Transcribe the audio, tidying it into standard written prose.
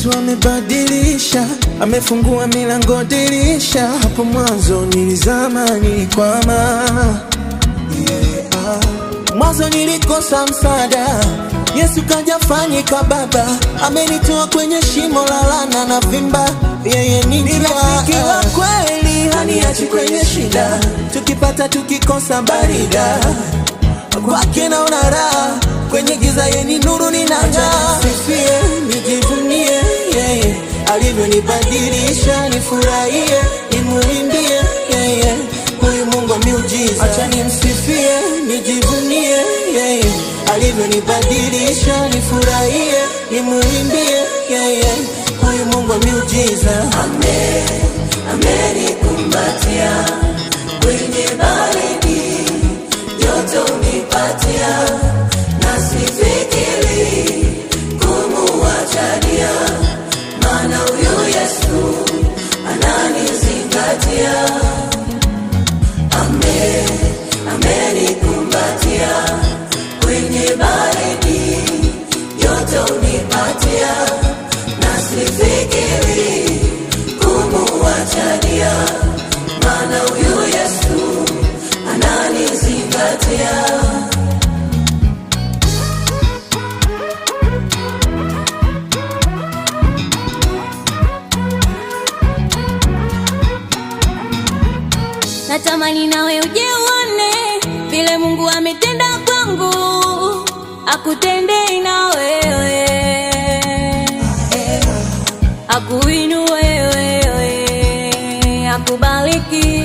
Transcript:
Yesu amebadilisha, amefungua milango dirisha. Hapo mwanzo nilizama, nilikwama, mwanzo nilikosa msaada. Yesu kaja fanyika baba, amenitoa kwenye shimo la laana na vimba. Yeye ni rafiki wa kweli, haniachi kwenye shida. Tukipata tukikosa barida, kwake naona raha. Kwenye giza yeye ni nuru ninang'aa. Sifie, nijivunie yeye, alivyonibadilisha nifurahie, nimuimbie yeye, huyu Mungu wa miujiza. Acha nimsifie, nijivunie yeye, alivyonibadilisha nifurahie, nimuimbie yeye, huyu Mungu wa miujiza. Amenikumbatia kwenye baridi, joto unipatia, na sifikiri kumuachadia, maana huyu Yesu ananizingatia. Amenikumbatia kwenye baridi, joto unipatia, na sifikiri kumuachadia, maana huyu Yesu ananizingatia. Natamani nawe uje uone vile Mungu ametenda kwangu, akutende na wewe, akuinue wewe, akubariki.